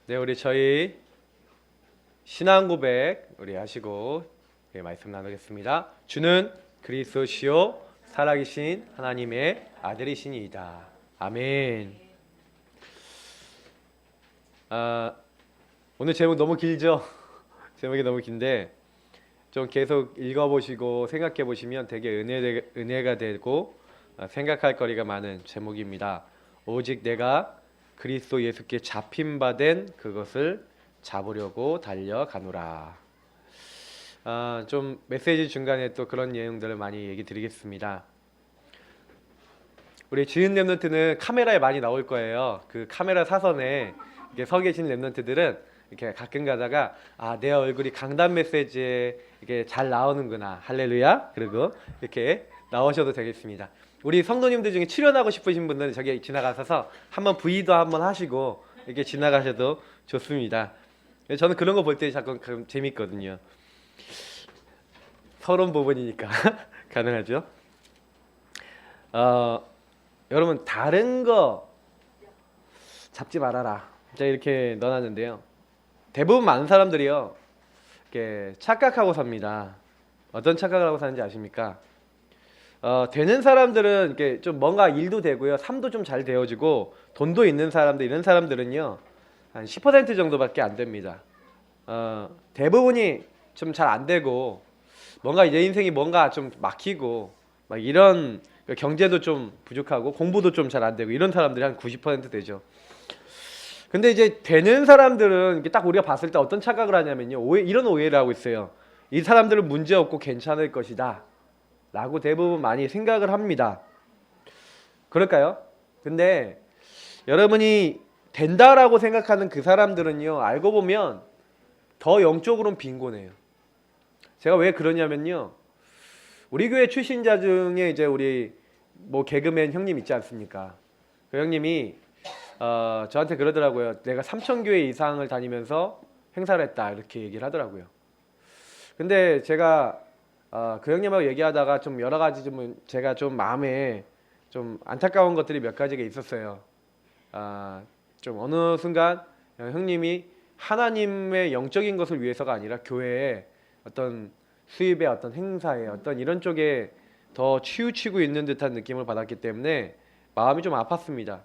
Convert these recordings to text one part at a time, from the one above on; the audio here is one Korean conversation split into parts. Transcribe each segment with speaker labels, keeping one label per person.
Speaker 1: 네, 우리 저희 신앙 고백 우리 하시고 말씀 나누겠습니다. 주는 그리스도시요 살아계신 하나님의 아들이시니이다. 아멘. 오늘 제목 너무 길죠? 제목이 너무 긴데 좀 계속 읽어보시고 생각해보시면 되게 은혜가 되고 생각할 거리가 많은 제목입니다. 오직 내가 그리스도 예수께 잡힌 바 된 그것을 잡으려고 달려가노라. 좀 메시지 중간에 또 그런 내용들을 많이 얘기 드리겠습니다. 우리 지은 랩런트는 카메라에 많이 나올 거예요. 그 카메라 사선에 이렇게 서 계신 랩런트들은 이렇게 가끔 가다가 내 얼굴이 강단 메시지에 이렇게 잘 나오는구나. 할렐루야. 그리고 이렇게 나오셔도 되겠습니다. 우리 성도님들 중에 출연하고 싶으신 분들은 저기 지나가셔서 한번 V도 한번 하시고 이렇게 지나가셔도 좋습니다. 저는 그런 거 볼 때 자꾸 재밌거든요. 서론 부분이니까 가능하죠. 여러분 다른 거 잡지 말아라. 제가 이렇게 넣어놨는데요. 대부분 많은 사람들이요 이렇게 착각하고 삽니다. 어떤 착각을 하고 사는지 아십니까? 되는 사람들은 이렇게 좀 뭔가 일도 되고요, 삶도 좀 잘 되어지고 돈도 있는 사람들, 이런 사람들은요 한 10% 정도밖에 안 됩니다. 대부분이 좀 잘 안 되고 뭔가 내 인생이 뭔가 좀 막히고 막 이런 경제도 좀 부족하고 공부도 좀 잘 안 되고 이런 사람들이 한 90% 되죠. 근데 이제 되는 사람들은 이렇게 딱 우리가 봤을 때 어떤 착각을 하냐면요, 이런 오해를 하고 있어요. 이 사람들은 문제 없고 괜찮을 것이다 라고 대부분 많이 생각을 합니다. 그럴까요? 근데 여러분이 된다라고 생각하는 그 사람들은요, 알고 보면 더 영적으로는 빈곤해요. 제가 왜 그러냐면요, 우리 교회 출신자 중에 이제 우리 뭐 개그맨 형님 있지 않습니까? 그 형님이 저한테 그러더라고요. 내가 3,000교회 이상을 다니면서 행사를 했다 이렇게 얘기를 하더라고요. 근데 제가 그 형님하고 얘기하다가 좀 여러 가지 좀 제가 좀 마음에 좀 안타까운 것들이 몇 가지가 있었어요. 좀 어느 순간 형님이 하나님의 영적인 것을 위해서가 아니라 교회에 어떤 수입의 어떤 행사에 어떤 이런 쪽에 더 치우치고 있는 듯한 느낌을 받았기 때문에 마음이 좀 아팠습니다.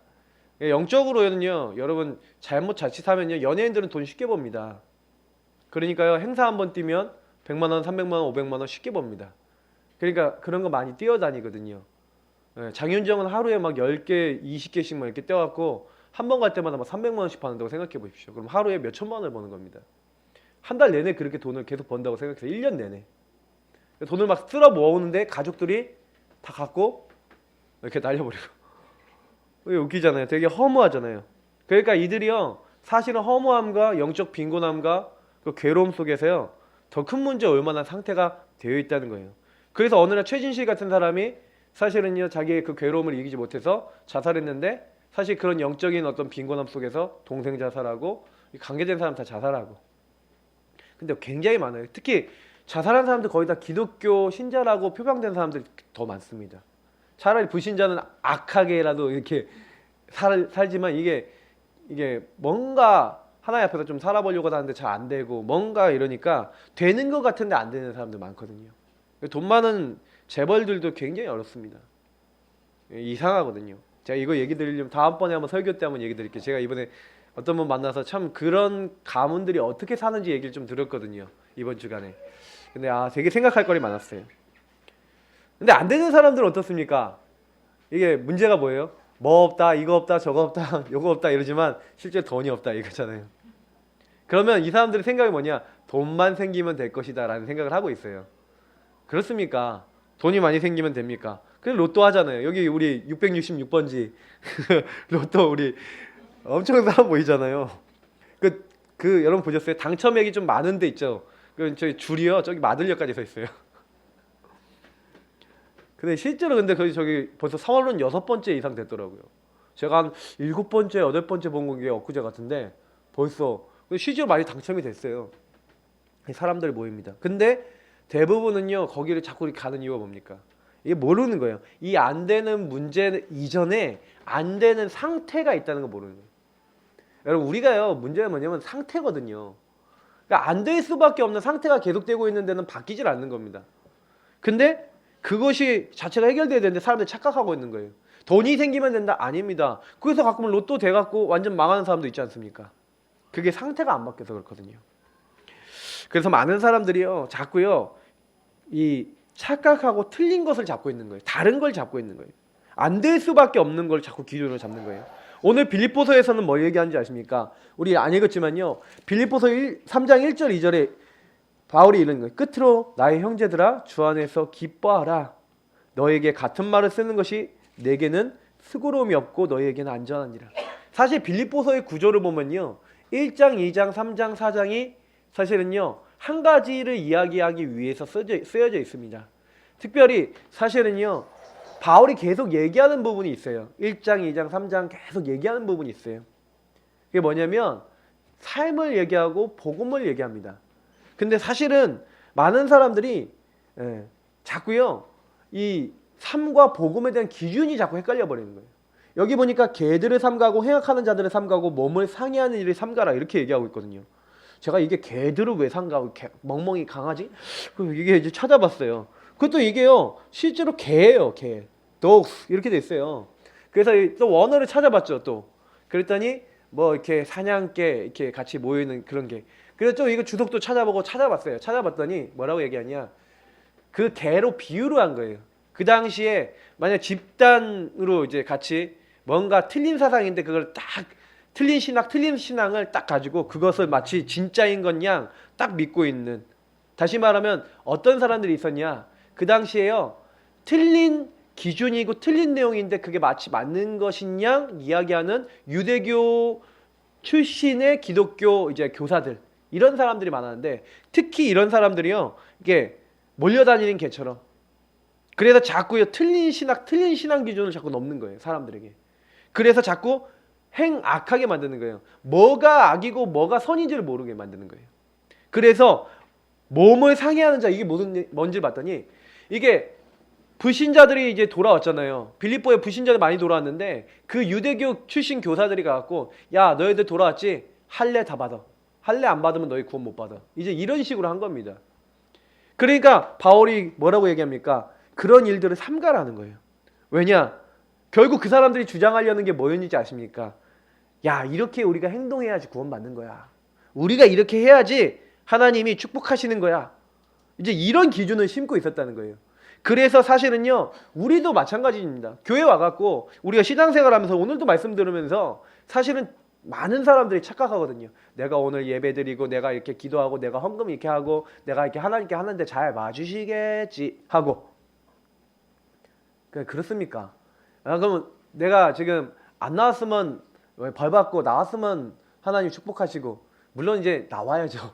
Speaker 1: 영적으로는요, 여러분 자칫하면요, 연예인들은 돈 쉽게 법니다. 그러니까요, 행사 한번 뛰면 100만 원, 300만 원, 500만 원 쉽게 법니다. 그러니까 그런 거 많이 뛰어다니거든요. 장윤정은 하루에 막 10개, 20개씩 막 이렇게 떼어갖고 한 번 갈 때마다 막 300만 원씩 받는다고 생각해 보십시오. 그럼 하루에 몇 천만 원을 버는 겁니다. 한 달 내내 그렇게 돈을 계속 번다고 생각해요. 1년 내내. 돈을 막 쓸어 모으는데 가족들이 다 갖고 이렇게 날려버리고. 웃기잖아요. 되게 허무하잖아요. 그러니까 이들이요, 사실은 허무함과 영적 빈곤함과 그 괴로움 속에서요 더 큰 문제 올 만한 상태가 되어 있다는 거예요. 그래서 어느 날 최진실 같은 사람이 사실은요 자기의 그 괴로움을 이기지 못해서 자살했는데, 사실 그런 영적인 어떤 빈곤함 속에서 동생 자살하고 관계된 사람 다 자살하고. 근데 굉장히 많아요. 특히 자살한 사람들 거의 다 기독교 신자라고 표방된 사람들이 더 많습니다. 차라리 불신자는 악하게라도 이렇게 살지만 이게 뭔가 하나님 앞에서 좀 살아보려고 하는데 잘 안 되고 뭔가 이러니까 되는 것 같은데 안 되는 사람들 많거든요. 돈 많은 재벌들도 굉장히 어렵습니다. 이상하거든요. 제가 이거 얘기 드리려면 다음번에 한번 설교 때 한번 얘기 드릴게요. 제가 이번에 어떤 분 만나서 참 그런 가문들이 어떻게 사는지 얘기를 좀 들었거든요, 이번 주간에. 근데 되게 생각할 거리 많았어요. 근데 안 되는 사람들은 어떻습니까? 이게 문제가 뭐예요? 뭐 없다, 이거 없다, 저거 없다, 요거 없다 이러지만 실제 돈이 없다 이거잖아요. 그러면 이 사람들의 생각이 뭐냐? 돈만 생기면 될 것이다 라는 생각을 하고 있어요. 그렇습니까? 돈이 많이 생기면 됩니까? 그래서 로또 하잖아요. 여기 우리 666번지 로또 우리 엄청 사람 보이잖아요. 여러분 보셨어요? 당첨액이 좀 많은 데 있죠? 저희 줄이요, 저기 마들역까지 서 있어요. 근데 실제로 근데 저기 벌써 36번째 이상 됐더라고요. 제가 한 7번째, 8번째 본 게 엊그제 같은데 벌써 실제로 많이 당첨이 됐어요. 사람들이 모입니다. 근데 대부분은요 거기를 자꾸 가는 이유가 뭡니까? 이게 모르는 거예요. 이 안 되는 문제 이전에 안 되는 상태가 있다는 거 모르는 거예요. 여러분 우리가요 문제가 뭐냐면 상태거든요. 그러니까 안 될 수밖에 없는 상태가 계속되고 있는 데는 바뀌질 않는 겁니다. 근데 그것이 자체가 해결돼야 되는데 사람들이 착각하고 있는 거예요. 돈이 생기면 된다? 아닙니다. 그래서 가끔은 로또 돼갖고 완전 망하는 사람도 있지 않습니까? 그게 상태가 안 바뀌어서 그렇거든요. 그래서 많은 사람들이요 자꾸요 이 착각하고 틀린 것을 잡고 있는 거예요. 다른 걸 잡고 있는 거예요. 안 될 수밖에 없는 걸 자꾸 기준으로 잡는 거예요. 오늘 빌립보서에서는 뭐 얘기하는지 아십니까? 우리 안 읽었지만요. 빌립보서 3장 1절 2절에 바울이 이런 거예요. 끝으로 나의 형제들아 주 안에서 기뻐하라. 너에게 같은 말을 쓰는 것이 내게는 수고로움이 없고 너에게는 안전하니라. 사실 빌립보서의 구조를 보면요. 1장, 2장, 3장, 4장이 사실은요. 한 가지를 이야기하기 위해서 쓰여져 있습니다. 특별히 사실은요. 바울이 계속 얘기하는 부분이 있어요. 1장, 2장, 3장 계속 얘기하는 부분이 있어요. 그게 뭐냐면 삶을 얘기하고 복음을 얘기합니다. 근데 사실은 많은 사람들이 자꾸요 이 삶과 복음에 대한 기준이 자꾸 헷갈려 버리는 거예요. 여기 보니까 개들을 삼가고 행악하는 자들을 삼가고 몸을 상해하는 일을 삼가라 이렇게 얘기하고 있거든요. 제가 이게 개들을 왜 삼가고 멍멍이 강아지? 이게 이제 찾아봤어요. 그것도 이게요 실제로 개예요. 개, dogs 이렇게 돼 있어요. 그래서 또 원어를 찾아봤죠. 또 그랬더니 뭐 이렇게 사냥개 이렇게 같이 모이는 그런 개. 그래서 좀 이거 주석도 찾아보고 찾아봤어요. 찾아봤더니 뭐라고 얘기하냐? 그 개로 비유를 한 거예요. 그 당시에 만약 집단으로 이제 같이 뭔가 틀린 사상인데 그걸 딱 틀린 신앙을 딱 가지고 그것을 마치 진짜인 것 양 딱 믿고 있는. 다시 말하면 어떤 사람들이 있었냐? 그 당시에요. 틀린 기준이고 틀린 내용인데 그게 마치 맞는 것인 양 이야기하는 유대교 출신의 기독교 이제 교사들. 이런 사람들이 많았는데 특히 이런 사람들이요 이게 몰려다니는 개처럼 그래서 자꾸요 틀린 신앙 기준을 자꾸 넘는 거예요 사람들에게. 그래서 자꾸 행악하게 만드는 거예요. 뭐가 악이고 뭐가 선인지를 모르게 만드는 거예요. 그래서 몸을 상해하는 자 이게 뭔지 봤더니 이게 불신자들이 이제 돌아왔잖아요. 빌립보에 불신자들 많이 돌아왔는데 그 유대교 출신 교사들이 가갖고 야 너희들 돌아왔지? 할례 다 받아. 할례 안 받으면 너희 구원 못 받아. 이제 이런 식으로 한 겁니다. 그러니까 바울이 뭐라고 얘기합니까? 그런 일들을 삼가라는 거예요. 왜냐? 결국 그 사람들이 주장하려는 게 뭐였는지 아십니까? 야 이렇게 우리가 행동해야지 구원 받는 거야. 우리가 이렇게 해야지 하나님이 축복하시는 거야. 이제 이런 기준을 심고 있었다는 거예요. 그래서 사실은요 우리도 마찬가지입니다. 교회 와갖고 우리가 신앙생활하면서 오늘도 말씀 들으면서 사실은 많은 사람들이 착각하거든요. 내가 오늘 예배드리고 내가 이렇게 기도하고 내가 헌금 이렇게 하고 내가 이렇게 하나님께 하는데 잘 봐주시겠지 하고 그렇습니까? 그러면 내가 지금 안 나왔으면 벌 받고 나왔으면 하나님 축복하시고 물론 이제 나와야죠.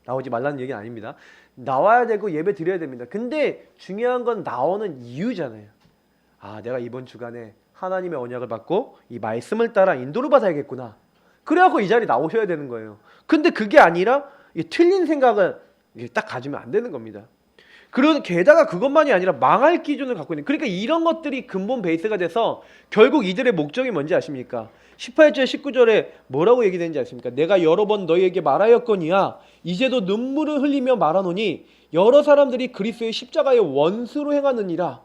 Speaker 1: 나오지 말라는 얘기는 아닙니다. 나와야 되고 예배 드려야 됩니다. 근데 중요한 건 나오는 이유잖아요. 아 내가 이번 주간에 하나님의 언약을 받고 이 말씀을 따라 인도를 받아야겠구나. 그래갖고 이 자리에 나오셔야 되는 거예요. 근데 그게 아니라 이 틀린 생각을 딱 가지면 안 되는 겁니다. 게다가 그것만이 아니라 망할 기준을 갖고 있는. 그러니까 이런 것들이 근본 베이스가 돼서 결국 이들의 목적이 뭔지 아십니까? 18절 19절에 뭐라고 얘기되는지 아십니까? 내가 여러 번 너희에게 말하였거니와 이제도 눈물을 흘리며 말하노니 여러 사람들이 그리스도의 십자가의 원수로 행하느니라.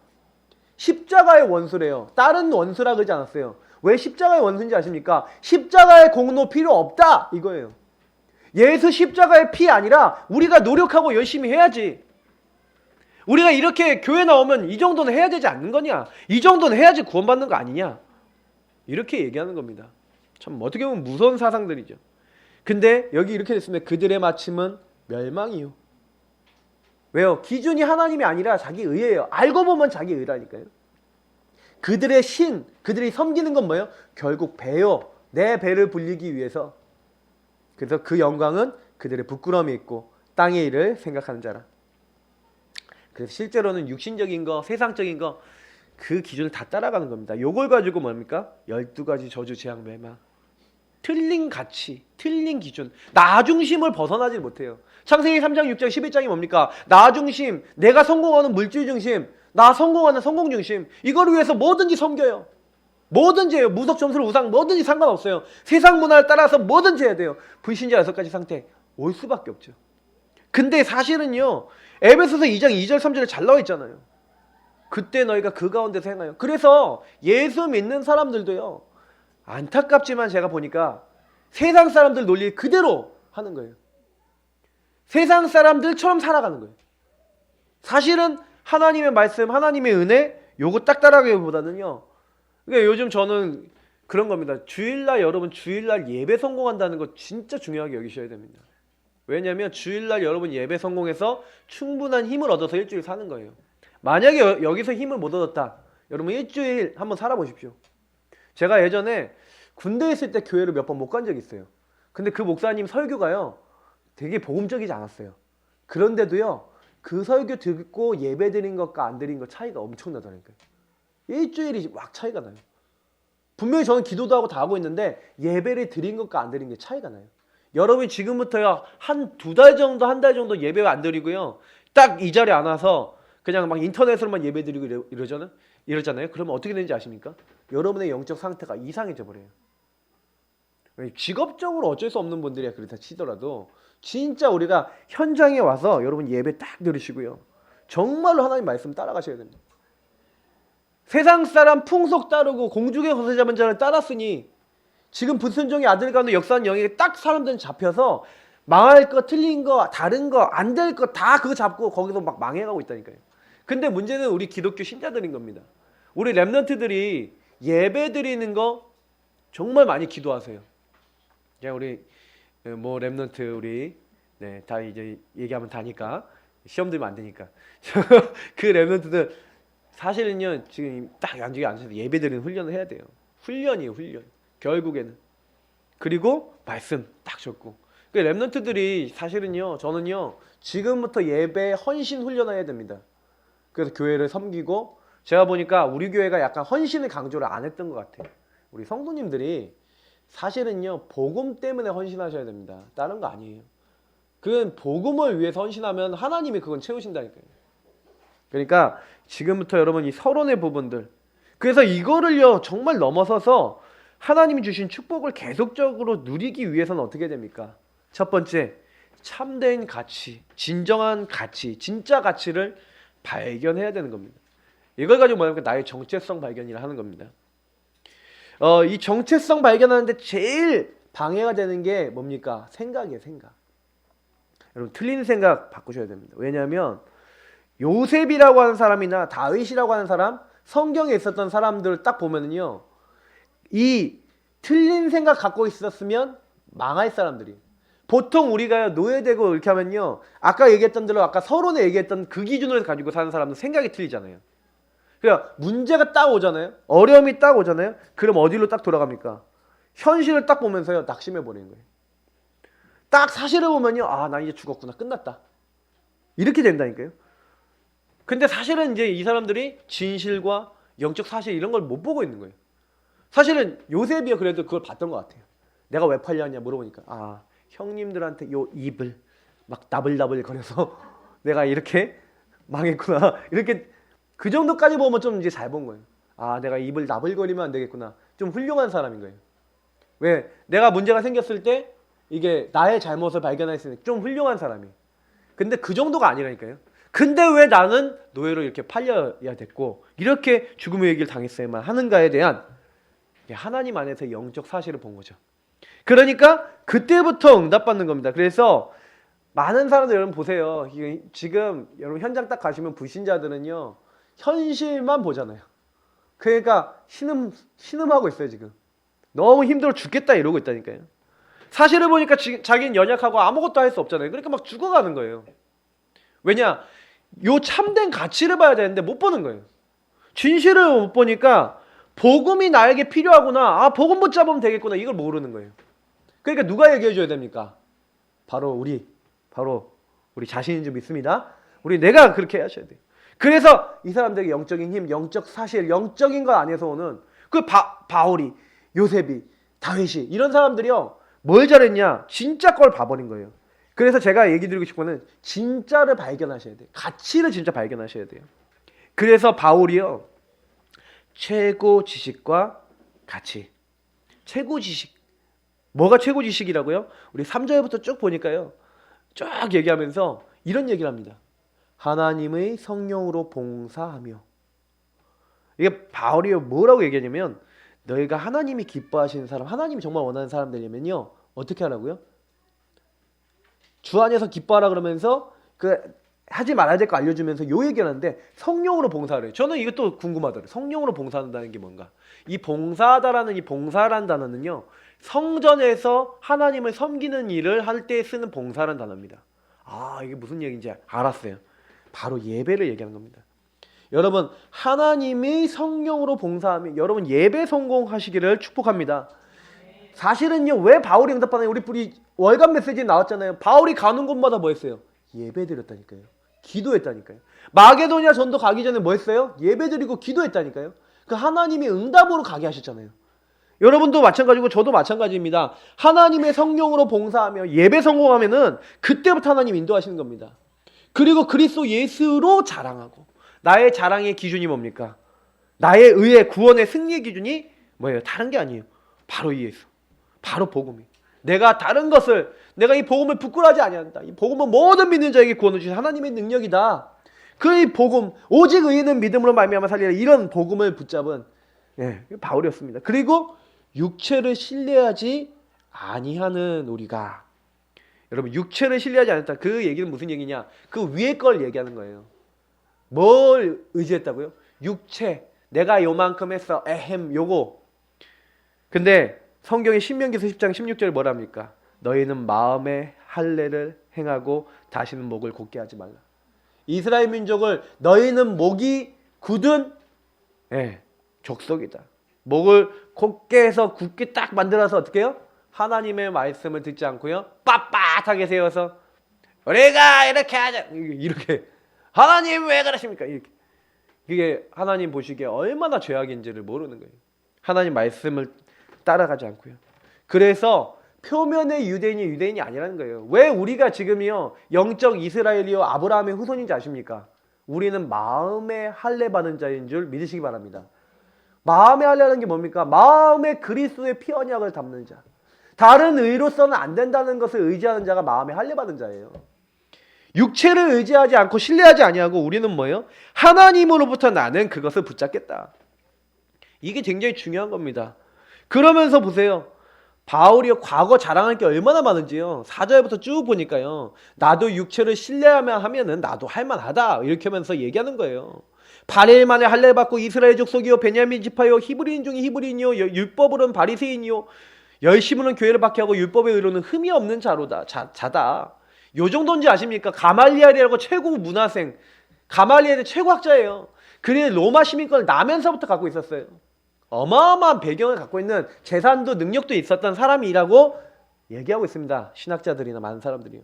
Speaker 1: 십자가의 원수래요. 다른 원수라 그러지 않았어요. 왜 십자가의 원수인지 아십니까? 십자가의 공로 필요 없다 이거예요. 예수 십자가의 피 아니라 우리가 노력하고 열심히 해야지. 우리가 이렇게 교회 나오면 이 정도는 해야 되지 않는 거냐? 이 정도는 해야지 구원받는 거 아니냐? 이렇게 얘기하는 겁니다. 참 어떻게 보면 무서운 사상들이죠. 근데 여기 이렇게 됐습니다. 그들의 마침은 멸망이요. 왜요? 기준이 하나님이 아니라 자기 의예요. 알고 보면 자기 의라니까요. 그들의 신, 그들이 섬기는 건 뭐예요? 결국 배요. 내 배를 불리기 위해서. 그래서 그 영광은 그들의 부끄러움이 있고 땅의 일을 생각하는 자라. 그래서 실제로는 육신적인 거, 세상적인 거 그 기준을 다 따라가는 겁니다. 요걸 가지고 뭡니까? 12가지 저주, 재앙, 멸망. 틀린 가치, 틀린 기준. 나 중심을 벗어나지 못해요. 창세기 3장, 6장, 11장이 뭡니까? 나 중심, 내가 성공하는 물질 중심, 나 성공하는 성공 중심. 이걸 위해서 뭐든지 섬겨요. 뭐든지 해요. 무속 점수를 우상 뭐든지 상관없어요. 세상 문화를 따라서 뭐든지 해야 돼요. 불신자 6가지 상태 올 수밖에 없죠. 근데 사실은요. 에베소서 2장 2절 3절에 잘 나와 있잖아요. 그때 너희가 그 가운데서 행하여. 그래서 예수 믿는 사람들도요. 안타깝지만 제가 보니까 세상 사람들 논리 그대로 하는 거예요. 세상 사람들처럼 살아가는 거예요. 사실은 하나님의 말씀, 하나님의 은혜 요거 딱 따라가기보다는요. 그러니까 요즘 저는 그런 겁니다. 주일날 여러분 주일날 예배 성공한다는 거 진짜 중요하게 여기셔야 됩니다. 왜냐하면 주일날 여러분 예배 성공해서 충분한 힘을 얻어서 일주일 사는 거예요. 만약에 여기서 힘을 못 얻었다. 여러분 일주일 한번 살아보십시오. 제가 예전에 군대에 있을 때 교회를 몇 번 못 간 적이 있어요. 근데 그 목사님 설교가요. 되게 복음적이지 않았어요. 그런데도요. 그 설교 듣고 예배 드린 것과 안 드린 것 차이가 엄청나다니까요. 일주일이 막 차이가 나요. 분명히 저는 기도도 하고 다 하고 있는데 예배를 드린 것과 안 드린 게 차이가 나요. 여러분이 지금부터요. 한 2달 정도, 한 달 정도 예배 안 드리고요. 딱 이 자리에 안 와서 그냥 막 인터넷으로만 예배 드리고 이러잖아요. 그러면 어떻게 되는지 아십니까? 여러분의 영적 상태가 이상해져 버려요. 직업적으로 어쩔 수 없는 분들이야 그렇다 치더라도 진짜 우리가 현장에 와서 여러분 예배 딱 들으시고요. 정말로 하나님 말씀 따라가셔야 됩니다. 세상 사람 풍속 따르고 공중의 거세 잡은 자를 따랐으니 지금 불순종의 아들 가운데 역사하는 영에게 딱 사람들은 잡혀서 망할 거, 틀린 거, 다른 거, 안 될 거 다 그거 잡고 거기서 막 망해가고 있다니까요. 근데 문제는 우리 기독교 신자들인 겁니다. 우리 랩런트들이 예배 드리는 거 정말 많이 기도하세요. 그냥 우리 뭐 랩런트 우리 다 이제 얘기하면 다니까 시험 들면 안 되니까 그 랩런트들 사실은요 지금 딱 안쪽에 앉아서 예배 드리는 훈련을 해야 돼요. 훈련이에요 훈련. 결국에는 그리고 말씀 딱 적고 그 랩런트들이 사실은요 저는요 지금부터 예배 헌신 훈련을 해야 됩니다. 그래서 교회를 섬기고 제가 보니까 우리 교회가 약간 헌신을 강조를 안 했던 것 같아요. 우리 성도님들이 사실은요 복음 때문에 헌신하셔야 됩니다. 다른 거 아니에요. 그건 복음을 위해서 헌신하면 하나님이 그건 채우신다니까요. 그러니까 지금부터 여러분 이 서론의 부분들 그래서 이거를요 정말 넘어서서 하나님이 주신 축복을 계속적으로 누리기 위해서는 어떻게 됩니까? 첫 번째 참된 가치, 진정한 가치, 진짜 가치를 발견해야 되는 겁니다. 이걸 가지고 뭐냐면 나의 정체성 발견이라 하는 겁니다. 이 정체성 발견하는데 제일 방해가 되는 게 뭡니까? 생각이에요, 생각. 여러분 틀린 생각 바꾸셔야 됩니다. 왜냐하면 요셉이라고 하는 사람이나 다윗이라고 하는 사람, 성경에 있었던 사람들을 딱 보면은요, 이 틀린 생각 갖고 있었으면 망할 사람들이. 보통 우리가 노예되고 이렇게 하면요, 아까 얘기했던 대로 아까 서론에 얘기했던 그 기준으로 가지고 사는 사람은 생각이 틀리잖아요. 그러니까 문제가 딱 오잖아요. 어려움이 딱 오잖아요. 그럼 어디로 딱 돌아갑니까? 현실을 딱 보면서요, 낙심해 버리는 거예요. 딱 사실을 보면요, 아, 나 이제 죽었구나, 끝났다. 이렇게 된다니까요. 근데 사실은 이제 이 사람들이 진실과 영적 사실 이런 걸 못 보고 있는 거예요. 사실은 요셉이요 그래도 그걸 봤던 것 같아요. 내가 왜 팔려왔냐 물어보니까 아, 형님들한테 요 입을 막 나불나불 거려서 내가 이렇게 망했구나. 이렇게 그 정도까지 보면 좀 이제 잘 본 거예요. 아, 내가 입을 나불거리면 안 되겠구나. 좀 훌륭한 사람인 거예요. 왜? 내가 문제가 생겼을 때 이게 나의 잘못을 발견했으니 좀 훌륭한 사람이에요. 근데 그 정도가 아니라니까요. 근데 왜 나는 노예로 이렇게 팔려야 됐고 이렇게 죽음의 얘기를 당했어야만 하는가에 대한 하나님 안에서 영적 사실을 본 거죠. 그러니까 그때부터 응답받는 겁니다. 그래서 많은 사람들 여러분 보세요. 지금 여러분 현장 딱 가시면 불신자들은요 현실만 보잖아요. 그러니까 신음하고 있어요. 지금 너무 힘들어 죽겠다 이러고 있다니까요. 사실을 보니까 자기는 연약하고 아무것도 할 수 없잖아요. 그러니까 막 죽어가는 거예요. 왜냐? 요 참된 가치를 봐야 되는데 못 보는 거예요. 진실을 못 보니까 복음이 나에게 필요하구나. 아, 복음 붙잡으면 되겠구나. 이걸 모르는 거예요. 그러니까 누가 얘기해 줘야 됩니까? 바로 우리 자신인 줄 믿습니다. 내가 그렇게 하셔야 돼요. 그래서 이 사람들에게 영적인 힘, 영적 사실, 영적인 것 안에서 오는 그 바울이, 요셉이, 다윗이 이런 사람들이요. 뭘 잘했냐? 진짜 걸 봐버린 거예요. 그래서 제가 얘기 드리고 싶은 거는 진짜를 발견하셔야 돼요. 가치를 진짜 발견하셔야 돼요. 그래서 바울이요. 최고 지식과 가치, 최고 지식. 뭐가 최고 지식이라고요? 우리 3절부터 쭉 보니까요. 쭉 얘기하면서 이런 얘기를 합니다. 하나님의 성령으로 봉사하며. 이게 바울이 뭐라고 얘기하냐면 너희가 하나님이 기뻐하시는 사람, 하나님이 정말 원하는 사람 되려면요. 어떻게 하라고요? 주 안에서 기뻐하라 그러면서 하지 말아야 될 거 알려주면서 요 얘기를 하는데 성령으로 봉사를. 저는 이것도 궁금하더라고요. 성령으로 봉사한다는 게 뭔가. 이 봉사하다라는 이 봉사라는 단어는요. 성전에서 하나님을 섬기는 일을 할 때 쓰는 봉사라는 단어입니다. 아, 이게 무슨 얘기인지 알았어요. 바로 예배를 얘기하는 겁니다. 여러분, 하나님이 성령으로 봉사하면 여러분 예배 성공하시기를 축복합니다. 사실은요, 왜 바울이 응답하나요? 우리 월간 메시지 나왔잖아요. 바울이 가는 곳마다 뭐 했어요? 예배 드렸다니까요. 기도했다니까요. 마게도냐 전도 가기 전에 뭐 했어요? 예배 드리고 기도했다니까요. 그 하나님이 응답으로 가게 하셨잖아요. 여러분도 마찬가지고 저도 마찬가지입니다. 하나님의 성령으로 봉사하며 예배 성공하면은 그때부터 하나님 인도하시는 겁니다. 그리고 그리스도 예수로 자랑하고. 나의 자랑의 기준이 뭡니까? 나의 의의 구원의 승리의 기준이 뭐예요? 다른 게 아니에요. 바로 예수. 바로 복음이. 내가 이 복음을 부끄러워하지 아니한다. 이 복음은 모든 믿는 자에게 구원을 주신 하나님의 능력이다. 그 복음, 오직 의인은 믿음으로 말미암아 살리라. 이런 복음을 붙잡은 바울이었습니다. 그리고 육체를 신뢰하지 아니하는 우리가. 여러분, 육체를 신뢰하지 않았다. 그 얘기는 무슨 얘기냐? 그 위에 걸 얘기하는 거예요. 뭘 의지했다고요? 육체. 내가 요만큼 했어. 요거. 근데 성경의 신명기서 10장 16절 뭐랍니까? 너희는 마음의 할례를 행하고 다시는 목을 곧게 하지 말라. 이스라엘 민족을 너희는 목이 굳은 족속이다. 목을 곧게 해서 굳게 딱 만들어서 어떻게 해요? 하나님의 말씀을 듣지 않고요. 빳빳하게 세워서 우리가 이렇게 하자. 이렇게. 하나님 왜 그러십니까? 이렇게. 그게 하나님 보시기에 얼마나 죄악인지를 모르는 거예요. 하나님 말씀을 따라가지 않고요. 그래서 표면의 유대인이 아니라는 거예요. 왜 우리가 지금요 영적 이스라엘이요 아브라함의 후손인지 아십니까? 우리는 마음의 할례 받은 자인 줄 믿으시기 바랍니다. 마음의 할례라는 게 뭡니까? 마음의 그리스도의 피 언약을 담는 자. 다른 의로서는 안 된다는 것을 의지하는 자가 마음의 할례 받은 자예요. 육체를 의지하지 않고 신뢰하지 아니하고 우리는 뭐예요? 하나님으로부터 나는 그것을 붙잡겠다. 이게 굉장히 중요한 겁니다. 그러면서 보세요. 바울이 과거 자랑할 게 얼마나 많은지요. 4절부터 쭉 보니까요. 나도 육체를 신뢰하면은 나도 할만하다. 이렇게 하면서 얘기하는 거예요. 8일 만에 할례 받고 이스라엘 족속이요 베냐민 지파요 히브리인 중에 히브리인이요 율법으로는 바리새인이요 열심으로는 교회를 박해하고 율법의 의로는 흠이 없는 자다. 요 정도인지 아십니까? 가말리엘이라고 최고 문화생, 가말리엘이 최고 학자예요. 그래 로마 시민권을 나면서부터 갖고 있었어요. 어마어마한 배경을 갖고 있는 재산도 능력도 있었던 사람이라고 얘기하고 있습니다. 신학자들이나 많은 사람들이요.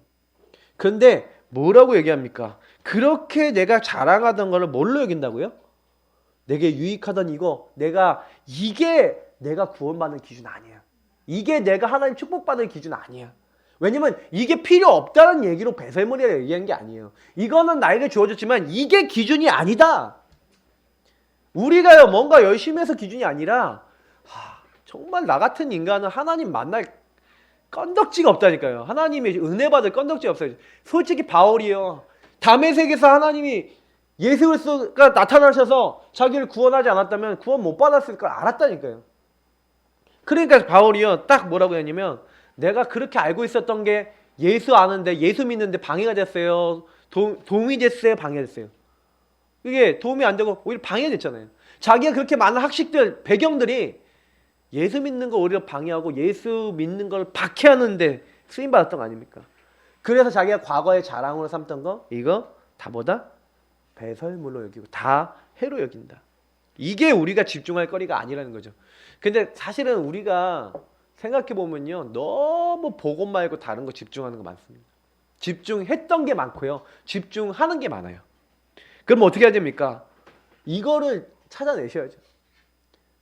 Speaker 1: 근데 뭐라고 얘기합니까? 그렇게 내가 자랑하던 거를 뭘로 여긴다고요? 내게 유익하던 이게 내가 구원받는 기준 아니야. 이게 내가 하나님 축복받는 기준 아니야. 왜냐면 이게 필요 없다는 얘기로 배설물이라 얘기한 게 아니에요. 이거는 나에게 주어졌지만 이게 기준이 아니다. 우리가요 뭔가 열심히 해서 기준이 아니라 정말 나 같은 인간은 하나님 만날 건덕지가 없다니까요. 하나님의 은혜 받을 건덕지가 없어요. 솔직히 바울이요. 다메섹에서 하나님이 예수 그리스도가 나타나셔서 자기를 구원하지 않았다면 구원 못 받았을 걸 알았다니까요. 그러니까 바울이요 딱 뭐라고 했냐면 내가 그렇게 알고 있었던 게 예수 아는데 예수 믿는데 방해가 됐어요. 도움이 됐어요? 방해됐어요? 이게 도움이 안 되고 오히려 방해됐잖아요. 자기가 그렇게 많은 학식들, 배경들이 예수 믿는 거 오히려 방해하고 예수 믿는 걸 박해하는데 쓰임받았던 거 아닙니까? 그래서 자기가 과거의 자랑으로 삼던 거 이거 다 뭐다? 배설물로 여기고 다 해로 여긴다. 이게 우리가 집중할 거리가 아니라는 거죠. 근데 사실은 우리가 생각해보면요 너무 복음 말고 다른 거 집중하는 거 많습니다. 집중했던 게 많고요 집중하는 게 많아요. 그럼 어떻게 해야 됩니까? 이거를 찾아내셔야죠.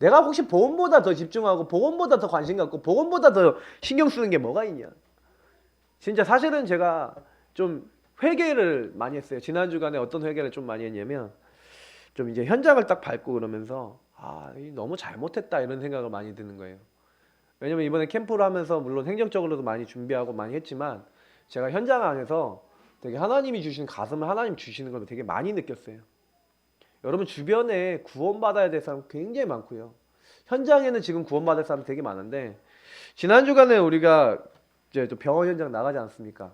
Speaker 1: 내가 혹시 복음보다 더 집중하고 복음보다 더 관심 갖고 복음보다 더 신경 쓰는 게 뭐가 있냐. 진짜 사실은 제가 좀 회개를 많이 했어요. 지난 주간에 어떤 회개를 좀 많이 했냐면 좀 이제 현장을 딱 밟고 그러면서 너무 잘못했다 이런 생각을 많이 드는 거예요. 왜냐면 이번에 캠프를 하면서 물론 행정적으로도 많이 준비하고 많이 했지만 제가 현장 안에서 되게 하나님이 주신 가슴을 하나님 주시는 걸 되게 많이 느꼈어요. 여러분 주변에 구원받아야 될 사람 굉장히 많고요. 현장에는 지금 구원받을 사람 되게 많은데 지난 주간에 우리가 이제 또 병원 현장 나가지 않습니까?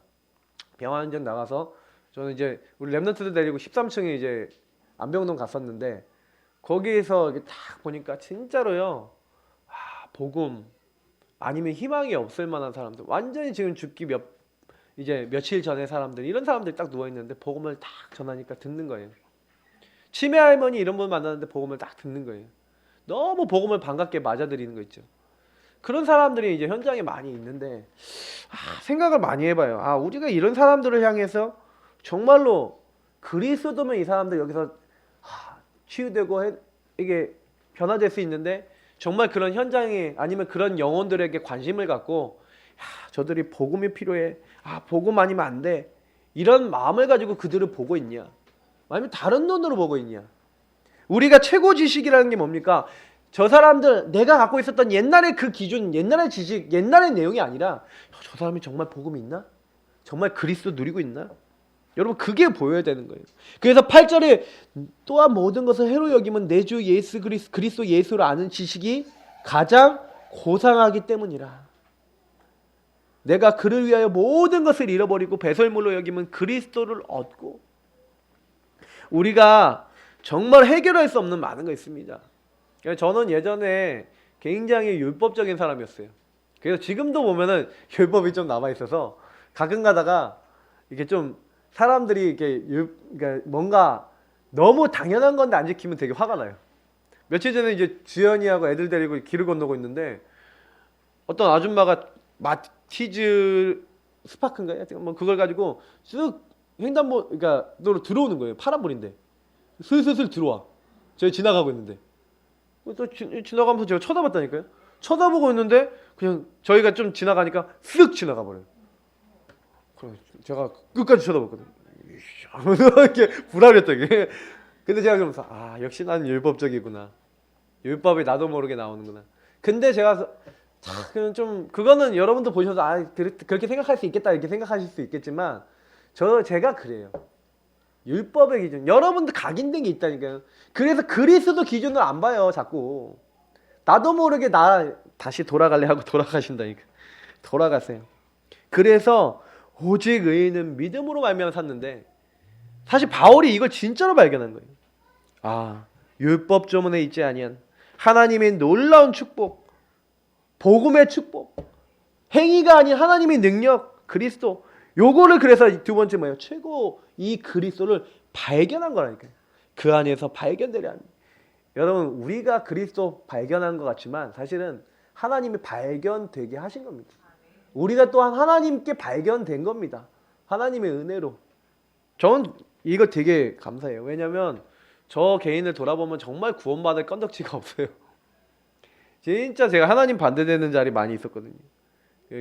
Speaker 1: 병원 현장 나가서 저는 이제 우리 랩런트들 데리고 13층에 이제 안병동 갔었는데 거기에서 이렇게 딱 보니까 진짜로요. 복음 아니면 희망이 없을 만한 사람들 완전히 지금 죽기 이제 며칠 전에 사람들 이런 사람들이 딱 누워있는데 복음을 딱 전하니까 듣는 거예요. 치매 할머니 이런 분 만났는데 복음을 딱 듣는 거예요. 너무 복음을 반갑게 맞아들이는 거 있죠. 그런 사람들이 이제 현장에 많이 있는데 생각을 많이 해봐요. 우리가 이런 사람들을 향해서 정말로 그리스도면 이 사람들 여기서 치유되고 이게 변화될 수 있는데 정말 그런 현장에 아니면 그런 영혼들에게 관심을 갖고 저들이 복음이 필요해. 복음 아니면 안 돼. 이런 마음을 가지고 그들을 보고 있냐? 아니면 다른 눈으로 보고 있냐? 우리가 최고 지식이라는 게 뭡니까? 저 사람들 내가 갖고 있었던 옛날의 그 기준, 옛날의 지식, 옛날의 내용이 아니라 저 사람이 정말 복음이 있나? 정말 그리스도 누리고 있나? 여러분 그게 보여야 되는 거예요. 그래서 8절에 또한 모든 것을 해로 여기면 내 주 예수 그리스도 예수를 아는 지식이 가장 고상하기 때문이라. 내가 그를 위하여 모든 것을 잃어버리고 배설물로 여기면 그리스도를 얻고. 우리가 정말 해결할 수 없는 많은 거 있습니다. 저는 예전에 굉장히 율법적인 사람이었어요. 그래서 지금도 보면은 율법이 좀 남아 있어서 가끔 가다가 이게 좀 사람들이 이렇게 그러니까 뭔가 너무 당연한 건데 안 지키면 되게 화가 나요. 며칠 전에 이제 주연이하고 애들 데리고 길을 건너고 있는데 어떤 아줌마가 마티즈 스파크인가요? 뭐 그걸 가지고 쓱 횡단보 그러니까 들어오는 거예요. 파란불인데 슬슬 들어와. 저희 지나가고 있는데 또 지나가면서 제가 쳐다봤다니까요. 쳐다보고 있는데 그냥 저희가 좀 지나가니까 쓱 지나가 버려요. 제가 끝까지 쳐다봤거든요. 이렇게 불안했던 게. 근데 제가 그러면서 역시 나는 율법적이구나. 율법이 나도 모르게 나오는구나. 근데 제가 그냥 좀 그거는 여러분도 보셔서 그렇게 생각할 수 있겠다 이렇게 생각하실 수 있겠지만 제가 그래요. 율법의 기준. 여러분도 각인된 게 있다니까요. 그래서 그리스도 기준을 안 봐요. 자꾸. 나도 모르게 다시 돌아갈래 하고 돌아가신다니까. 돌아가세요. 그래서 오직 의인은 믿음으로 말미암아 샀는데 사실 바울이 이걸 진짜로 발견한 거예요. 율법 조문에 있지 아니한 하나님의 놀라운 축복, 복음의 축복, 행위가 아닌 하나님의 능력, 그리스도. 요거를 그래서 두 번째 뭐예요? 최고 이 그리스도를 발견한 거라니까요. 그 안에서 발견되려 합니다. 여러분 우리가 그리스도 발견한 것 같지만 사실은 하나님이 발견되게 하신 겁니다. 우리가 또한 하나님께 발견된 겁니다. 하나님의 은혜로. 저는 이거 되게 감사해요. 왜냐면 저 개인을 돌아보면 정말 구원받을 건덕지가 없어요. 진짜 제가 하나님 반대되는 자리 많이 있었거든요.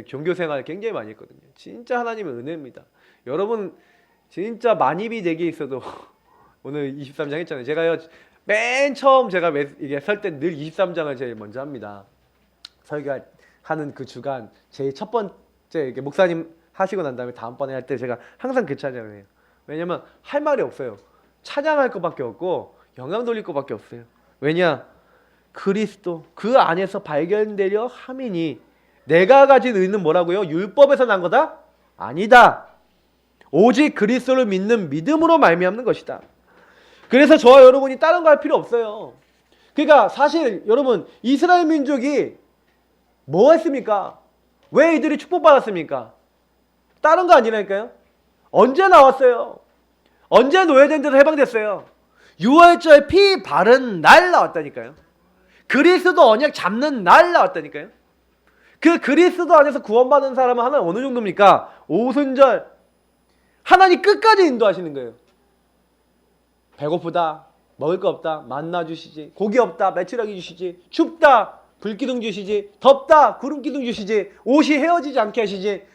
Speaker 1: 종교생활 굉장히 많이 했거든요. 진짜 하나님의 은혜입니다. 여러분 진짜 만입이 되게 있어도 오늘 23장 했잖아요. 제가요 맨 처음 제가 이게 설 때 늘 23장을 제일 먼저 합니다. 설교하는 그 주간 제일 첫 번째 이렇게 목사님 하시고 난 다음에 다음번에 할 때 제가 항상 그 찬양을 해요. 왜냐면 할 말이 없어요. 찬양할 것밖에 없고 영향 돌릴 것밖에 없어요. 왜냐? 그리스도 그 안에서 발견되려 함이니. 내가 가진 의는 뭐라고요? 율법에서 난 거다? 아니다. 오직 그리스도를 믿는 믿음으로 말미암는 것이다. 그래서 저와 여러분이 다른 거 할 필요 없어요. 그러니까 사실 여러분 이스라엘 민족이 뭐 했습니까? 왜 이들이 축복받았습니까? 다른 거 아니라니까요. 언제 나왔어요? 언제 노예된 데서 해방됐어요? 유월절 피 바른 날 나왔다니까요. 그리스도 언약 잡는 날 나왔다니까요. 그 그리스도 안에서 구원받은 사람은 하나님 어느 정도입니까? 오순절 하나님 끝까지 인도하시는 거예요. 배고프다 먹을 거 없다 만나 주시지. 고기 없다 메추라기 주시지. 춥다 불기둥 주시지. 덥다 구름기둥 주시지. 옷이 헤어지지 않게 하시지.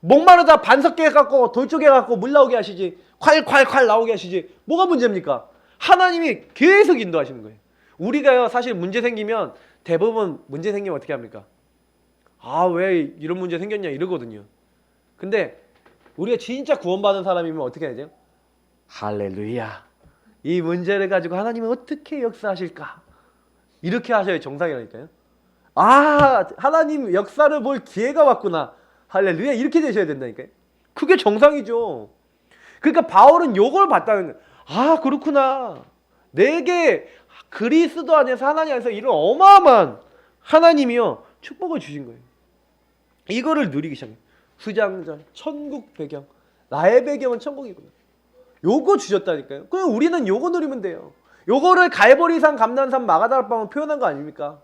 Speaker 1: 목마르다 반석 깨갖고 돌 쪼개갖고 물 나오게 하시지. 콸콸콸 나오게 하시지. 뭐가 문제입니까? 하나님이 계속 인도하시는 거예요. 우리가요 사실 문제 생기면 대부분 문제 생기면 어떻게 합니까? 아, 왜 이런 문제 생겼냐 이러거든요. 근데 우리가 진짜 구원받은 사람이면 어떻게 해야 돼요? 할렐루야, 이 문제를 가지고 하나님은 어떻게 역사하실까? 이렇게 하셔야 정상이라니까요. 아, 하나님 역사를 볼 기회가 왔구나, 할렐루야, 이렇게 되셔야 된다니까요. 그게 정상이죠. 그러니까 바울은 요걸 봤다는 거예요. 아, 그렇구나, 내게 그리스도 안에서 하나님 안에서 이런 어마어마한 하나님이요 축복을 주신 거예요. 이거를 누리기 시작해요. 수장전, 천국 배경, 나의 배경은 천국이구나, 요거 주셨다니까요. 그럼 우리는 요거 누리면 돼요. 요거를 갈보리산, 감난산, 마가다락방은 표현한 거 아닙니까?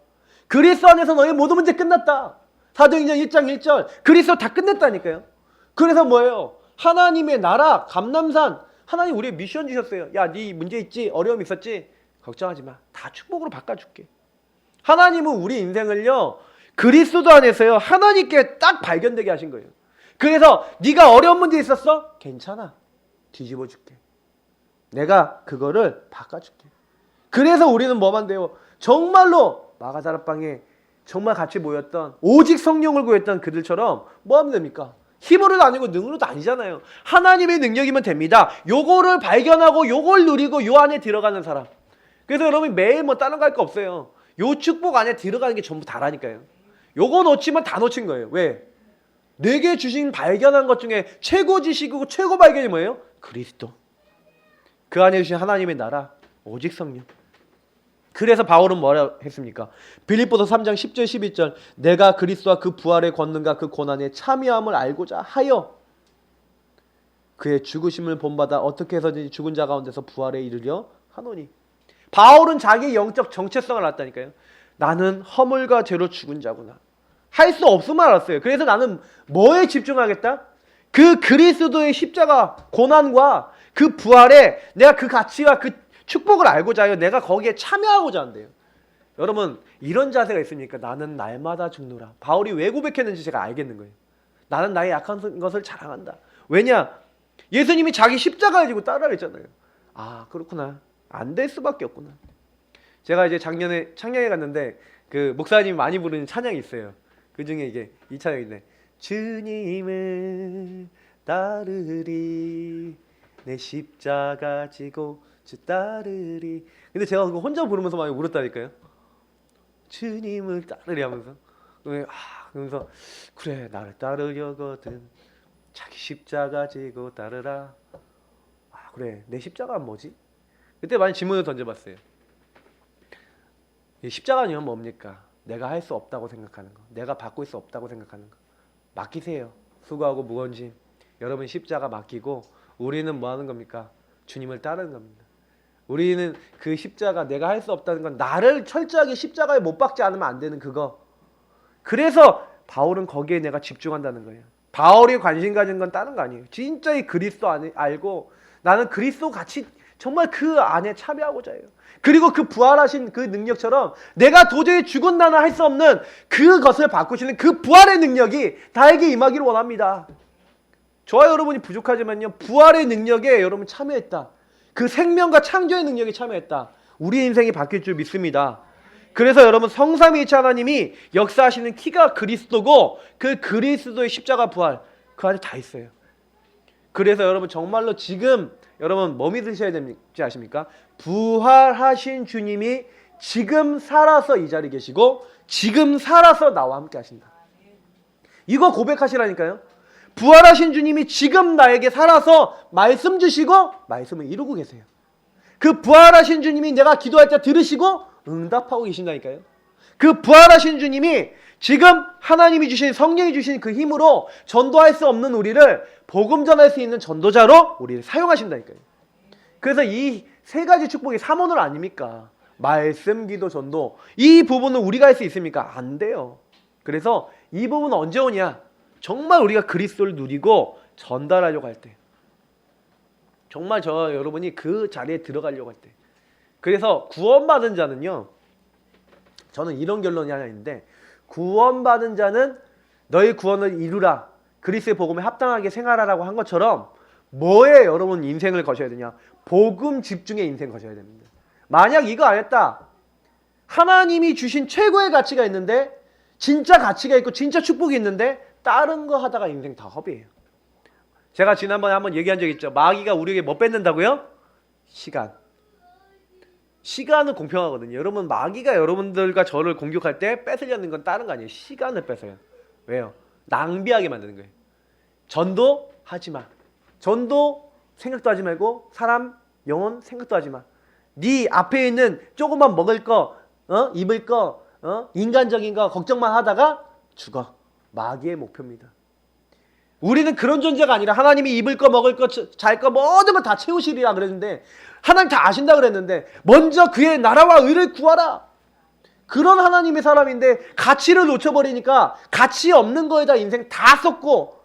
Speaker 1: 그리스도 안에서 너의 모든 문제 끝났다. 사도행전 1장 1절 그리스도 다 끝냈다니까요. 그래서 뭐예요? 하나님의 나라, 감남산, 하나님 우리의 미션 주셨어요. 야, 네 문제 있지? 어려움 있었지? 걱정하지 마. 다 축복으로 바꿔줄게. 하나님은 우리 인생을요 그리스도 안에서요 하나님께 딱 발견되게 하신 거예요. 그래서 네가 어려운 문제 있었어? 괜찮아, 뒤집어 줄게. 내가 그거를 바꿔줄게. 그래서 우리는 뭐만 돼요? 정말로 마가다락방에 정말 같이 모였던 오직 성령을 구했던 그들처럼 뭐 하면 됩니까? 힘으로도 아니고 능으로도 아니잖아요. 하나님의 능력이면 됩니다. 요거를 발견하고 요걸 누리고 요 안에 들어가는 사람. 그래서 여러분 매일 뭐 다른 거 할 거 없어요. 요 축복 안에 들어가는 게 전부 다라니까요. 요거 놓치면 다 놓친 거예요. 왜? 내게 주신 발견한 것 중에 최고 지식이고 최고 발견이 뭐예요? 그리스도. 그 안에 주신 하나님의 나라, 오직 성령. 그래서 바울은 뭐라 했습니까? 빌립보서 3장 10절 11절 내가 그리스도와 그 부활의 권능과 그 고난의 참여함을 알고자 하여 그의 죽으심을 본받아 어떻게 해서든지 죽은 자 가운데서 부활에 이르려 하노니. 바울은 자기의 영적 정체성을 알았다니까요. 나는 허물과 죄로 죽은 자구나. 할 수 없음을 알았어요. 그래서 나는 뭐에 집중하겠다? 그 그리스도의 십자가 고난과 그 부활에 내가 그 가치와 그 축복을 알고자 해요. 내가 거기에 참여하고자 한대요. 여러분 이런 자세가 있습니까? 나는 날마다 죽노라. 바울이 왜 고백했는지 제가 알겠는 거예요. 나는 나의 약한 것을 자랑한다. 왜냐? 예수님이 자기 십자가 가지고 따라했잖아요. 아, 그렇구나. 안 될 수밖에 없구나. 제가 이제 작년에 창녕에 갔는데 그 목사님이 많이 부르는 찬양이 있어요. 그 중에 이게 이 찬양인데 주님을 따르리 내 십자가 지고 주 따르리. 근데 제가 그거 혼자 부르면서 많이 울었다니까요. 주님을 따르리 하면서 그러면서 그래 나를 따르려거든 자기 십자가 지고 따르라. 아 그래 내 십자가는 뭐지? 그때 많이 질문을 던져봤어요. 이 십자가는 뭡니까? 내가 할 수 없다고 생각하는 거, 내가 바꿀 수 없다고 생각하는 거 맡기세요. 수고하고 무거운 짐 여러분 십자가 맡기고 우리는 뭐 하는 겁니까? 주님을 따르는 겁니다. 우리는 그 십자가 내가 할 수 없다는 건 나를 철저하게 십자가에 못 박지 않으면 안 되는 그거. 그래서 바울은 거기에 내가 집중한다는 거예요. 바울이 관심 가진 건 다른 거 아니에요. 진짜 이 그리스도 안에 알고 나는 그리스도 같이 정말 그 안에 참여하고자 해요. 그리고 그 부활하신 그 능력처럼 내가 도저히 죽은 나는 할 수 없는 그것을 바꾸시는 그 부활의 능력이 나에게 임하기를 원합니다. 저와 여러분이 부족하지만요 부활의 능력에 여러분 참여했다. 그 생명과 창조의 능력에 참여했다. 우리 인생이 바뀔 줄 믿습니다. 그래서 여러분 성삼위일체 하나님이 역사하시는 키가 그리스도고 그 그리스도의 십자가 부활 그 안에 다 있어요. 그래서 여러분 정말로 지금 여러분 뭐 믿으셔야 되는지 아십니까? 부활하신 주님이 지금 살아서 이 자리에 계시고 지금 살아서 나와 함께 하신다. 이거 고백하시라니까요. 부활하신 주님이 지금 나에게 살아서 말씀 주시고 말씀을 이루고 계세요. 그 부활하신 주님이 내가 기도할 때 들으시고 응답하고 계신다니까요. 그 부활하신 주님이 지금 하나님이 주신 성령이 주신 그 힘으로 전도할 수 없는 우리를 복음 전할 수 있는 전도자로 우리를 사용하신다니까요. 그래서 이 세 가지 축복이 삼원을 아닙니까? 말씀, 기도, 전도. 이 부분은 우리가 할 수 있습니까? 안 돼요. 그래서 이 부분은 언제 오냐? 정말 우리가 그리스도를 누리고 전달하려고 할 때. 정말 저 여러분이 그 자리에 들어가려고 할 때. 그래서 구원받은 자는요. 저는 이런 결론이 하나 있는데 구원받은 자는 너희 구원을 이루라. 그리스도의 복음에 합당하게 생활하라고 한 것처럼 뭐에 여러분 인생을 거셔야 되냐? 복음 집중의 인생 거셔야 됩니다. 만약 이거 안 했다. 하나님이 주신 최고의 가치가 있는데, 진짜 가치가 있고 진짜 축복이 있는데 다른 거 하다가 인생 다 허비예요. 제가 지난번에 한번 얘기한 적 있죠. 마귀가 우리에게 뭐 뺏는다고요? 시간. 시간은 공평하거든요. 여러분, 마귀가 여러분들과 저를 공격할 때 뺏으려는 건 다른 거 아니에요. 시간을 뺏어요. 왜요? 낭비하게 만드는 거예요. 전도 하지 마. 전도 생각도 하지 말고 사람 영혼 생각도 하지 마. 네 앞에 있는 조금만 먹을 거, 입을 거, 인간적인 거 걱정만 하다가 죽어. 마귀의 목표입니다. 우리는 그런 존재가 아니라 하나님이 입을 거, 먹을 거, 잘 거 모든 걸 다 채우시리라 그랬는데, 하나님 다 아신다 그랬는데 먼저 그의 나라와 의를 구하라. 그런 하나님의 사람인데 가치를 놓쳐버리니까 가치 없는 거에다 인생 다 썼고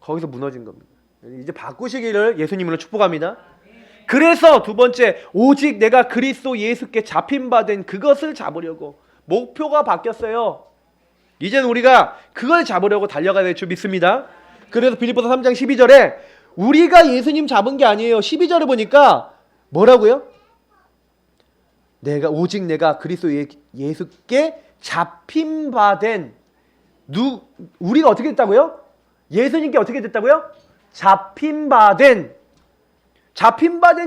Speaker 1: 거기서 무너진 겁니다. 이제 바꾸시기를 예수님으로 축복합니다. 그래서 두 번째, 오직 내가 그리스도 예수께 잡힌 바 된 그것을 잡으려고. 목표가 바뀌었어요. 이제는 우리가 그걸 잡으려고 달려가야 될 줄 믿습니다. 그래서 빌립보서 3장 12절에 우리가 예수님 잡은 게 아니에요. 12절을 보니까 뭐라고요? 오직 내가 그리스도 예수께 잡힌 바 된 우리가 어떻게 됐다고요? 예수님께 어떻게 됐다고요? 잡힌 바 된